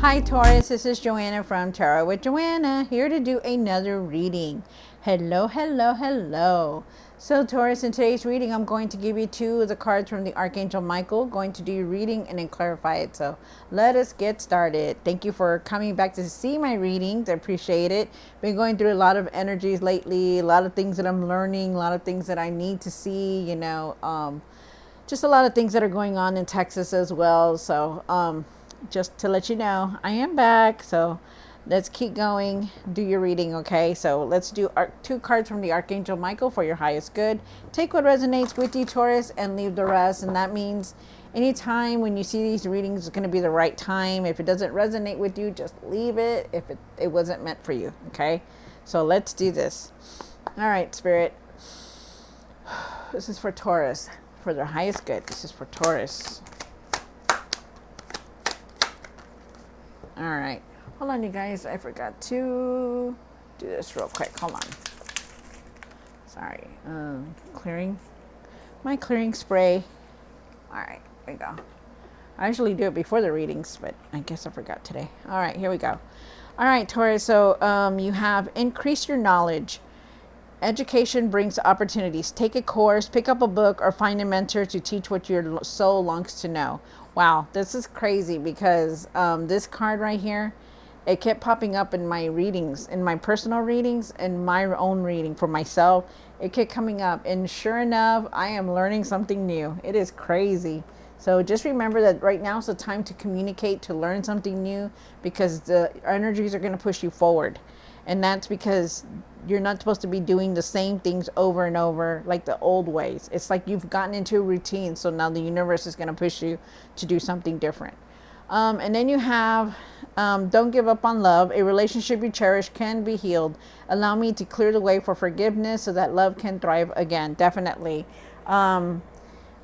Hi Taurus, this is Joanna from Tarot with Joanna, here to do another reading. Hello, hello, hello. So Taurus, in today's reading, I'm going to give you two of the cards from the Archangel Michael, going to do your reading and then clarify it. So let us get started. Thank you for coming back to see my readings. I appreciate it. Been going through a lot of energies lately, a lot of things that I'm learning, a lot of things that I need to see, just a lot of things that are going on in Texas as well. So just to let you know, I am back. So let's keep going. Do your reading, okay? So let's do two cards from the Archangel Michael for your highest good. Take what resonates with you, Taurus, and leave the rest. And that means anytime when you see these readings, it's going to be the right time. If it doesn't resonate with you, just leave it if it wasn't meant for you, okay? So let's do this. All right, Spirit. This is for Taurus, for their highest good. This is for Taurus. All right. Hold on, you guys. I forgot to do this real quick. Hold on. Sorry. Clearing. My clearing spray. All right. Here we go. I usually do it before the readings, but I guess I forgot today. All right. Here we go. All right, Taurus. So you have increased your knowledge. Education brings opportunities. Take a course, pick up a book, or find a mentor to teach what your soul longs to know. Wow, this is crazy because this card right here, it kept popping up in my readings, in my personal readings, and my own reading for myself. It kept coming up, and sure enough, I am learning something new. It is crazy. So just remember that right now is the time to communicate, to learn something new, because the energies are going to push you forward. And that's because you're not supposed to be doing the same things over and over like the old ways. It's like you've gotten into a routine. So now the universe is going to push you to do something different. And then you have, don't give up on love. A relationship you cherish can be healed. Allow me to clear the way for forgiveness so that love can thrive again. Definitely.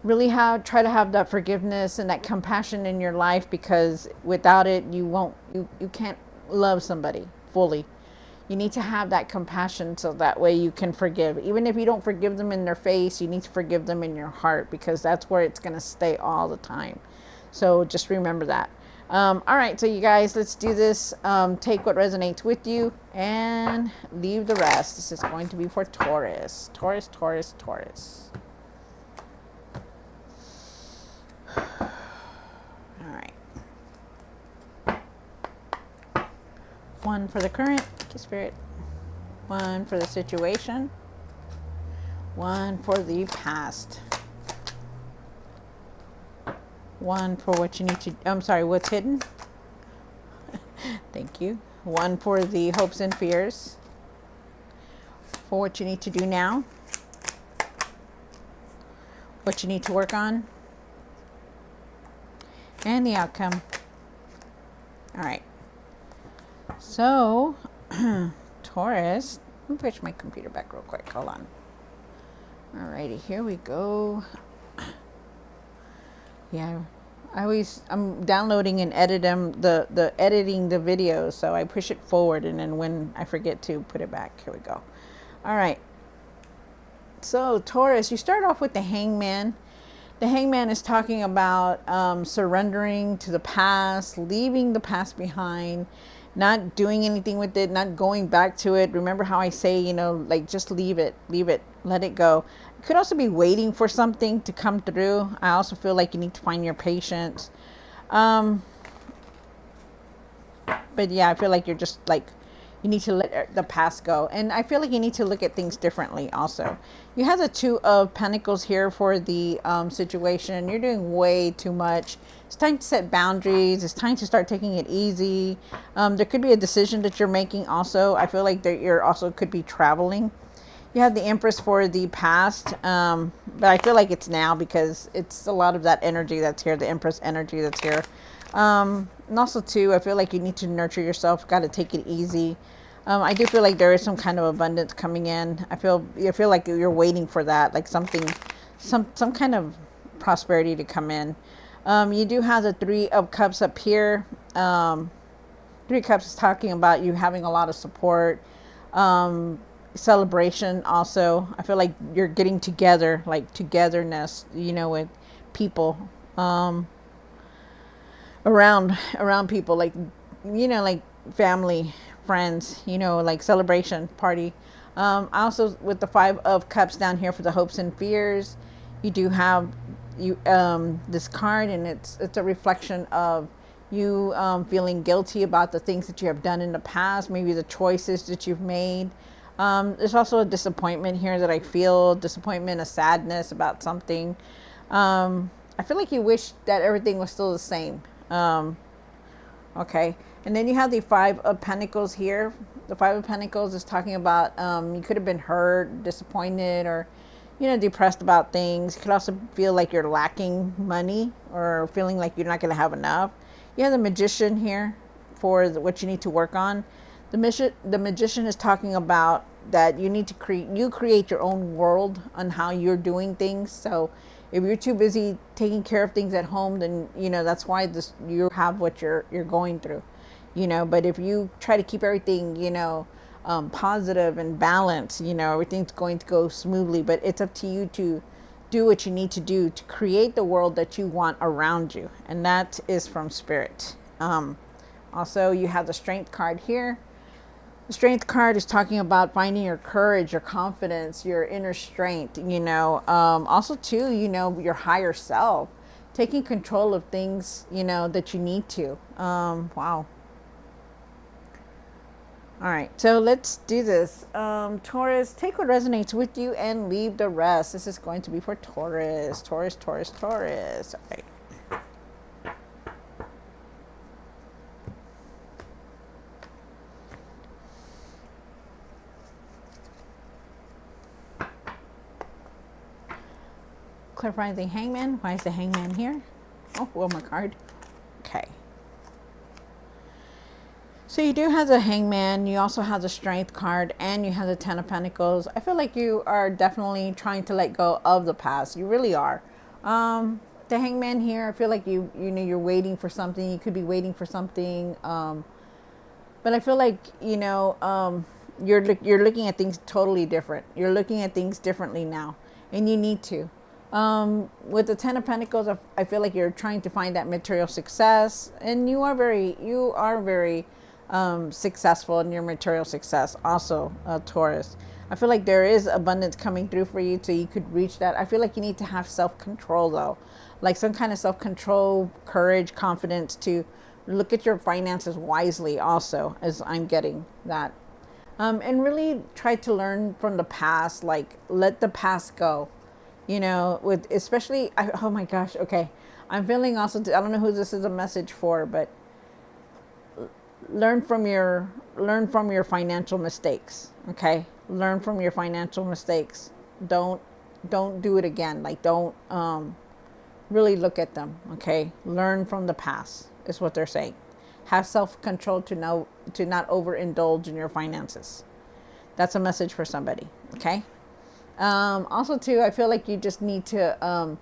Really try to have that forgiveness and that compassion in your life, because without it, you can't love somebody fully. You need to have that compassion so that way you can forgive. Even if you don't forgive them in their face, you need to forgive them in your heart, because that's where it's going to stay all the time. So just remember that. All right, so you guys, let's do this. Take what resonates with you and leave the rest. This is going to be for Taurus. Taurus, Taurus, Taurus. All right. One for the current, Spirit. One for the situation. One for the past. One for what you need to, what's hidden. Thank you. One for the hopes and fears. For what you need to do now. What you need to work on. And the outcome. All right. So, Taurus, let me push my computer back real quick. Hold on. Alrighty, here we go. Yeah, I'm downloading and editing the videos, so I push it forward, and then when I forget to put it back, here we go. All right. So Taurus, you start off with the Hangman. The Hangman is talking about surrendering to the past, leaving the past behind, not doing anything with it, not going back to it. Remember how I say, like just leave it, let it go. You could also be waiting for something to come through. I also feel like you need to find your patience. But yeah, I feel like you're just like, you need to let the past go. And I feel like you need to look at things differently also. You have the Two of Pentacles here for the situation. You're doing way too much. It's time to set boundaries. It's time to start taking it easy. There could be a decision that you're making also. I feel like that you're also could be traveling. You have the Empress for the past. But I feel like it's now, because it's a lot of that energy that's here. The Empress energy that's here. And also too, I feel like you need to nurture yourself. Got to take it easy. I do feel like there is some kind of abundance coming in. I feel like you're waiting for that, like some kind of prosperity to come in. You do have the Three of Cups up here. Three of Cups is talking about you having a lot of support, celebration. Also, I feel like you're getting together, like togetherness, with people. Around people, like you know, like family, friends, you know, like celebration party. I also, with the Five of Cups down here for the hopes and fears, you do have this card, and it's a reflection of you feeling guilty about the things that you have done in the past, maybe the choices that you've made. There's also a disappointment here that I feel, disappointment, a sadness about something. I feel like you wish that everything was still the same. Okay. And then you have the Five of Pentacles here. The Five of Pentacles is talking about you could have been hurt, disappointed, or, you know, depressed about things. You could also feel like you're lacking money or feeling like you're not going to have enough. You have the Magician here for what you need to work on. The Magician is talking about that you need to create your own world on how you're doing things. So if you're too busy taking care of things at home, then, you know, that's why you have what you're going through, you know. But if you try to keep everything, you know, positive and balanced, you know, everything's going to go smoothly. But it's up to you to do what you need to do to create the world that you want around you, and that is from Spirit. Also, you have the Strength card here. The Strength card is talking about finding your courage, your confidence, your inner strength, you know. Also, too, you know, your higher self, taking control of things, you know, that you need to. Wow. All right, so let's do this. Taurus, take what resonates with you and leave the rest. This is going to be for Taurus. Taurus, Taurus, Taurus. All right. Clarifying the Hangman. Why is the Hangman here? Oh, well, my card. Okay. So you do have the Hangman, you also have the Strength card, and you have the Ten of Pentacles. I feel like you are definitely trying to let go of the past. You really are. The Hangman here, I feel like you know, you're waiting for something. You could be waiting for something. But I feel like, you know, you're looking at things totally different. You're looking at things differently now, and you need to. With the Ten of Pentacles, I feel like you're trying to find that material success, and you are very successful in your material success. Also, Taurus, I feel like there is abundance coming through for you, so you could reach that. I feel like you need to have self-control, though, like some kind of self-control, courage, confidence to look at your finances wisely. Also, as I'm getting that, and really try to learn from the past. Like, let the past go. You know, with especially, oh my gosh, okay. I'm feeling also, I don't know who this is a message for, but learn from your financial mistakes, okay? Learn from your financial mistakes. Don't do it again. Like, don't really look at them, okay? Learn from the past is what they're saying. Have self-control to not overindulge in your finances. That's a message for somebody, okay? Also, too, I feel like you just need to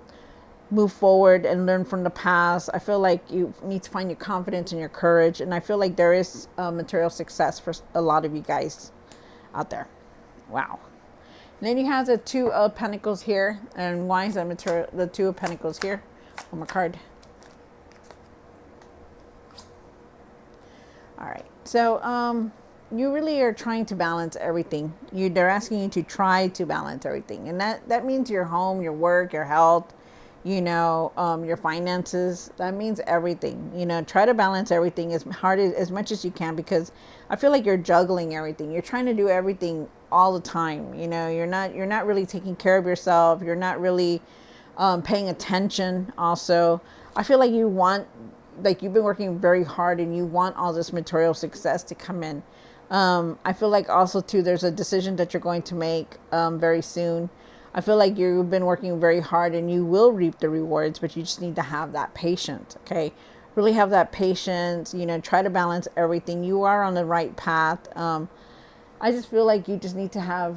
move forward and learn from the past. I feel like you need to find your confidence and your courage. And I feel like there is material success for a lot of you guys out there. Wow. And then you have the Two of Pentacles here. And why is that the Two of Pentacles here on my card? All right. So, you really are trying to balance everything. They're asking you to try to balance everything. And that means your home, your work, your health, you know, your finances. That means everything. You know, try to balance everything as much as you can, because I feel like you're juggling everything. You're trying to do everything all the time. You know, you're not really taking care of yourself. You're not really paying attention. Also, I feel like you've been working very hard and you want all this material success to come in. I feel like also, too, there's a decision that you're going to make very soon. I feel like you've been working very hard and you will reap the rewards, but you just need to have that patience, okay? Really have that patience, you know, try to balance everything. You are on the right path. I just feel like you just need to have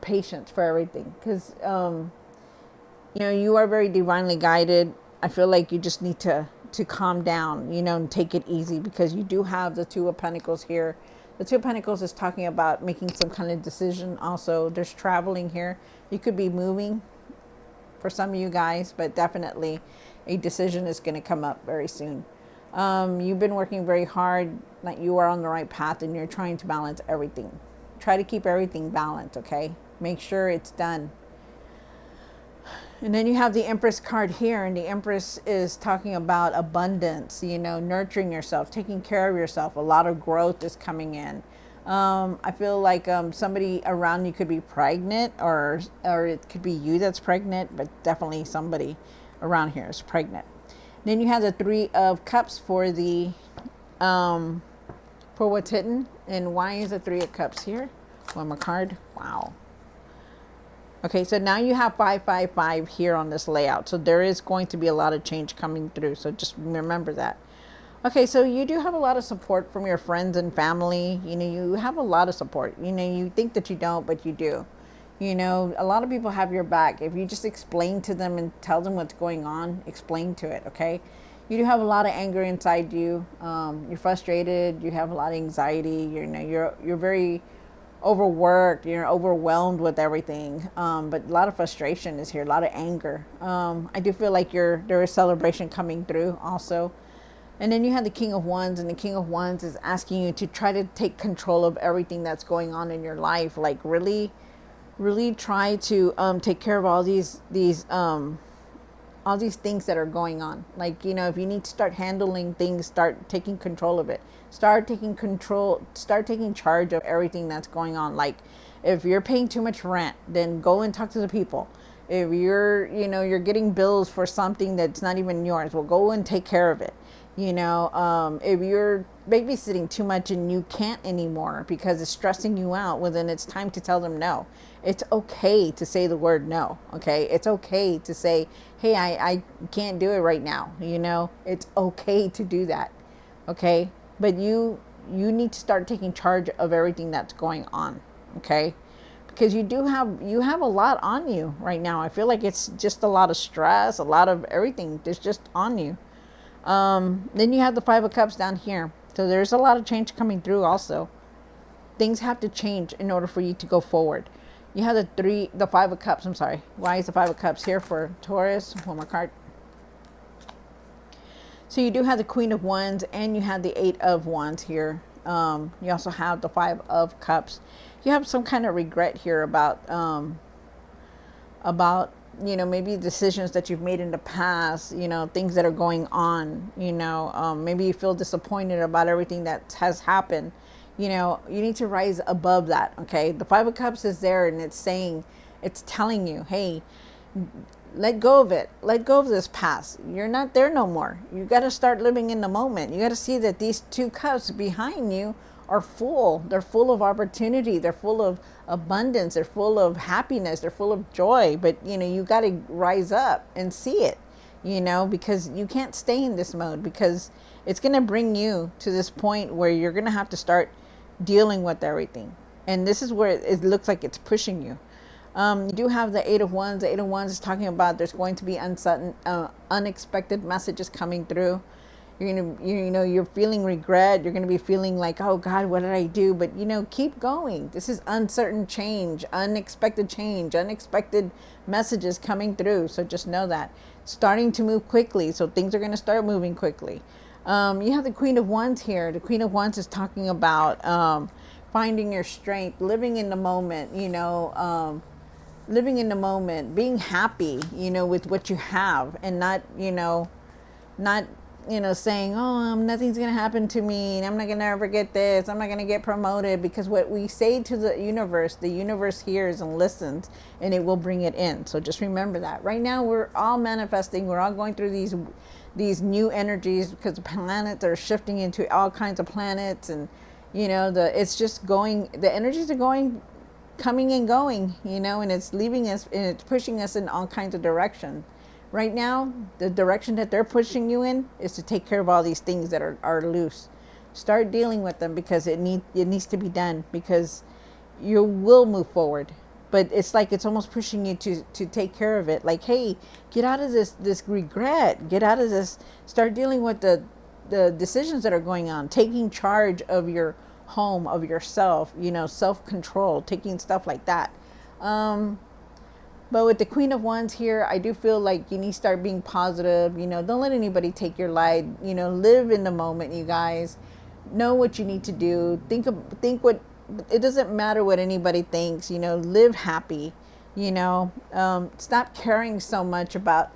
patience for everything, because, you know, you are very divinely guided. I feel like you just need to calm down, you know, and take it easy, because you do have the Two of Pentacles here. The Two of Pentacles is talking about making some kind of decision. Also, there's traveling here. You could be moving for some of you guys, but definitely a decision is going to come up very soon. You've been working very hard, like you are on the right path, and you're trying to balance everything. Try to keep everything balanced, okay? Make sure it's done. And then you have the Empress card here, and the Empress is talking about abundance, you know, nurturing yourself, taking care of yourself. A lot of growth is coming in. I feel like somebody around you could be pregnant, or it could be you that's pregnant, but definitely somebody around here is pregnant. Then you have the Three of Cups for the for what's hidden. And why is the Three of Cups here? One more card. Wow. Okay, so now you have 555 here on this layout. So there is going to be a lot of change coming through. So just remember that. Okay, so you do have a lot of support from your friends and family. You know, you have a lot of support. You know, you think that you don't, but you do. You know, a lot of people have your back. If you just explain to them and tell them what's going on, explain to it, okay? You do have a lot of anger inside you. You're frustrated. You have a lot of anxiety. You know, you're very overworked, you're overwhelmed with everything, but a lot of frustration is here, a lot of anger. I do feel like there is celebration coming through also. And then you have the King of Wands, and the King of Wands is asking you to try to take control of everything that's going on in your life. Like really try to take care of all these things that are going on. Like, you know, if you need to start handling things, start taking control of it. Start taking charge of everything that's going on. Like, if you're paying too much rent, then go and talk to the people. If you're getting bills for something that's not even yours, well, go and take care of it. You know, if you're babysitting too much and you can't anymore because it's stressing you out, well, then it's time to tell them no. It's okay to say the word no, okay? It's okay to say, hey, I can't do it right now, you know? It's okay to do that, okay? But you need to start taking charge of everything that's going on, okay? Because you have a lot on you right now. I feel like it's just a lot of stress, a lot of everything that's just on you. Then you have the Five of Cups down here. So there's a lot of change coming through also. Things have to change in order for you to go forward. You have the Five of Cups. I'm sorry. Why is the Five of Cups here for Taurus? One more card. So you do have the Queen of Wands, and you have the Eight of Wands here. You also have the Five of Cups. You have some kind of regret here about you know, maybe decisions that you've made in the past, you know, things that are going on, you know, maybe you feel disappointed about everything that has happened. You know, you need to rise above that, okay? The Five of Cups is there, and it's telling you, hey, let go of it. Let go of this past. You're not there no more. You got to start living in the moment. You got to see that these two cups behind you are full. They're full of opportunity. They're full of abundance. They're full of happiness. They're full of joy. But, you know, you got to rise up and see it, you know, because you can't stay in this mode, because it's going to bring you to this point where you're going to have to start dealing with everything. And this is where it looks like it's pushing you. You do have the Eight of Wands. The Eight of Wands is talking about there's going to be unexpected messages coming through. You're feeling regret. You're going to be feeling like, oh God, what did I do? But, you know, keep going. This is uncertain change, unexpected messages coming through. So just know that. Starting to move quickly. So things are going to start moving quickly. You have the Queen of Wands here. The Queen of Wands is talking about finding your strength, living in the moment, you know, living in the moment, being happy, you know, with what you have, and not saying, oh, nothing's going to happen to me, and I'm not going to ever get this, I'm not going to get promoted, because what we say to the universe hears and listens, and it will bring it in. So just remember that. Right now, we're all manifesting. We're all going through these new energies, because the planets are shifting into all kinds of planets, and, you know, the energies are coming and going, you know, and it's leaving us, and it's pushing us in all kinds of direction. Right now, the direction that they're pushing you in is to take care of all these things that are loose. Start dealing with them, because it needs to be done, because you will move forward. But it's like it's almost pushing you to take care of it. Like, hey, get out of this regret. Get out of this. Start dealing with the decisions that are going on. Taking charge of your home, of yourself, you know, self-control, taking stuff like that. But with the Queen of Wands here, I do feel like you need to start being positive. You know, don't let anybody take your light. You know, live in the moment, you guys. Know what you need to do. Think what, it doesn't matter what anybody thinks. You know, live happy. You know, stop caring so much about,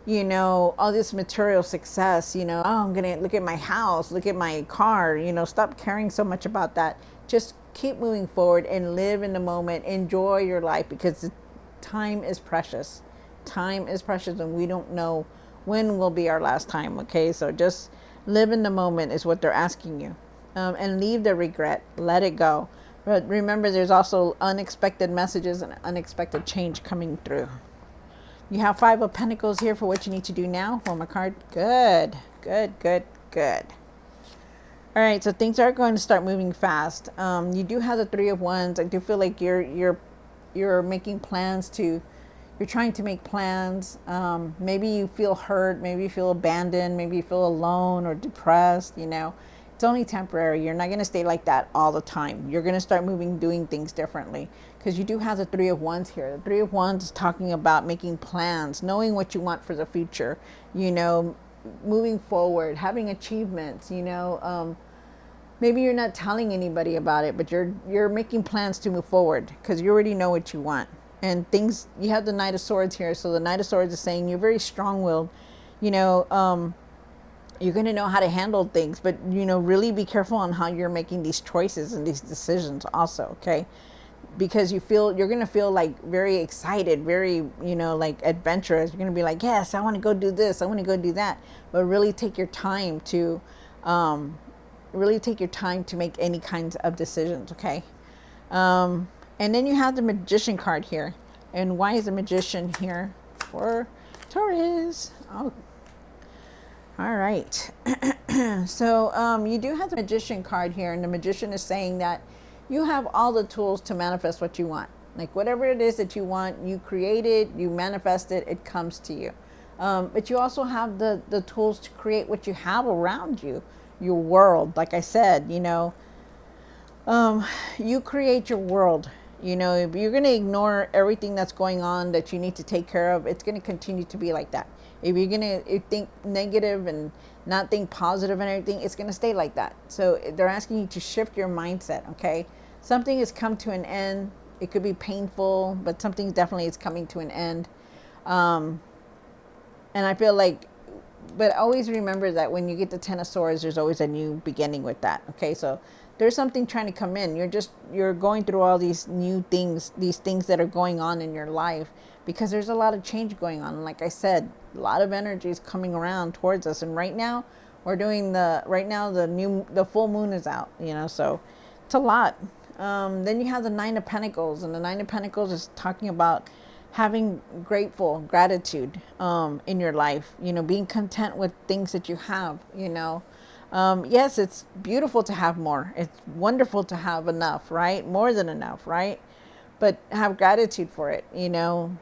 you know, all this material success. You know, oh, I'm going to look at my house, look at my car. You know, stop caring so much about that. Just keep moving forward and live in the moment. Enjoy your life, because time is precious. Time is precious, and we don't know when will be our last time. Okay, so just live in the moment is what they're asking you, and leave the regret. Let it go. But remember, there's also unexpected messages and unexpected change coming through. You have 5 of Pentacles here for what you need to do now. One more card. Good, good, good, good. All right, so things are going to start moving fast. You do have the 3 of Wands. I do feel like you're making plans to, you're trying to make plans. Maybe you feel hurt, maybe you feel abandoned, maybe you feel alone or depressed. You know, it's only temporary. You're not going to stay like that all the time. You're going to start doing things differently, because you do have the 3 of Wands here. The 3 of Wands is talking about making plans, knowing what you want for the future, you know, moving forward, having achievements, you know. Maybe you're not telling anybody about it, but you're making plans to move forward, because you already know what you want. And things, you have the Knight of Swords here. So the Knight of Swords is saying you're very strong-willed. You know, you're going to know how to handle things, but, you know, really be careful on how you're making these choices and these decisions also, okay? Because you're going to feel like very excited, very, you know, like adventurous. You're going to be like, yes, I want to go do this, I want to go do that. But really take your time to, make any kinds of decisions, okay? And then you have the Magician card here. And why is the Magician here for Taurus? Oh, all right. So you do have the Magician card here, and the Magician is saying that you have all the tools to manifest what you want. Like whatever it is that you want, you create it, you manifest it, it comes to you. But you also have the tools to create what you have around you, your world. Like I said, you know, you create your world. You know, if you're going to ignore everything that's going on that you need to take care of, it's going to continue to be like that. If you're going to think negative and not think positive and everything, it's going to stay like that. So they're asking you to shift your mindset, okay? Something has come to an end. It could be painful, but something definitely is coming to an end. And I feel like, but always remember that when you get the 10 of Swords, there's always a new beginning with that, okay? So there's something trying to come in. You're going through all these new things, these things that are going on in your life, because there's a lot of change going on. And like I said, a lot of energy is coming around towards us. And right now we're doing the full moon is out, you know, so it's a lot. Then you have the 9 of Pentacles, and the 9 of Pentacles is talking about having gratitude in your life, you know, being content with things that you have, you know. Yes, it's beautiful to have more. It's wonderful to have enough, right? More than enough, right? But have gratitude for it, you know.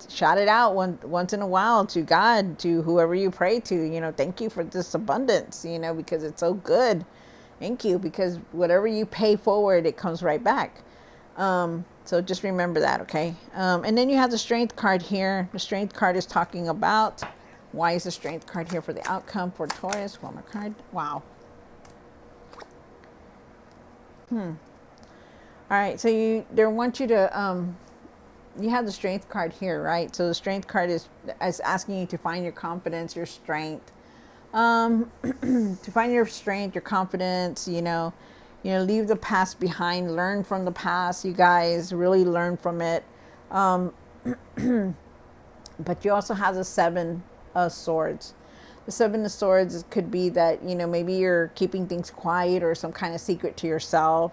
Shout it out once in a while to God, to whoever you pray to, you know, thank you for this abundance, you know, because it's so good. Thank you, because whatever you pay forward, it comes right back. So just remember that, okay? And then you have the Strength card here. The Strength card is talking about, why is the Strength card here for the outcome for Taurus? One more card. Wow. All right, so they want you to, you have the Strength card here, right? So the Strength card is asking you to find your confidence, your strength. To find your strength, your confidence, you know, leave the past behind, learn from the past, you guys, really learn from it. But you also have the 7 of Swords. The 7 of Swords could be that, you know, maybe you're keeping things quiet or some kind of secret to yourself.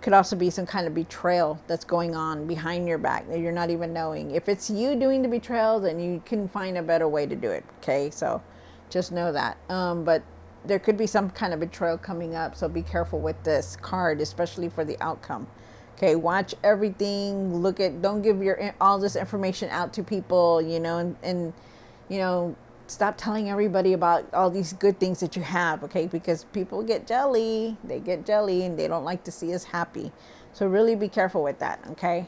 Could also be some kind of betrayal that's going on behind your back that you're not even knowing. If it's you doing the betrayal, then you can find a better way to do it, okay? So just know that. But there could be some kind of betrayal coming up, so be careful with this card, especially for the outcome. Okay, watch everything. Don't give all this information out to people, you know, and you know, stop telling everybody about all these good things that you have, okay? Because people get jelly. They get jelly, and they don't like to see us happy. So really be careful with that, okay?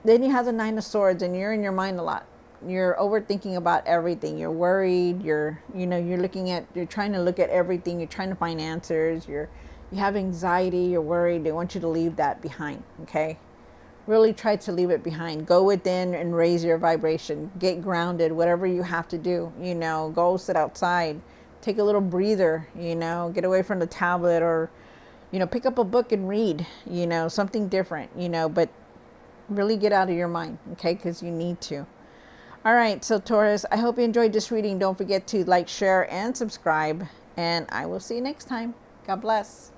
Then you have the Nine of Swords, and you're in your mind a lot. You're overthinking about everything. You're worried. You're trying to look at everything. You're trying to find answers. You have anxiety. You're worried. They want you to leave that behind. Okay. Really try to leave it behind. Go within and raise your vibration. Get grounded. Whatever you have to do. Go sit outside. Take a little breather. Get away from the tablet, or pick up a book and read. Something different. But really get out of your mind, okay? Because you need to. All right, so Taurus, I hope you enjoyed this reading. Don't forget to like, share, and subscribe. And I will see you next time. God bless.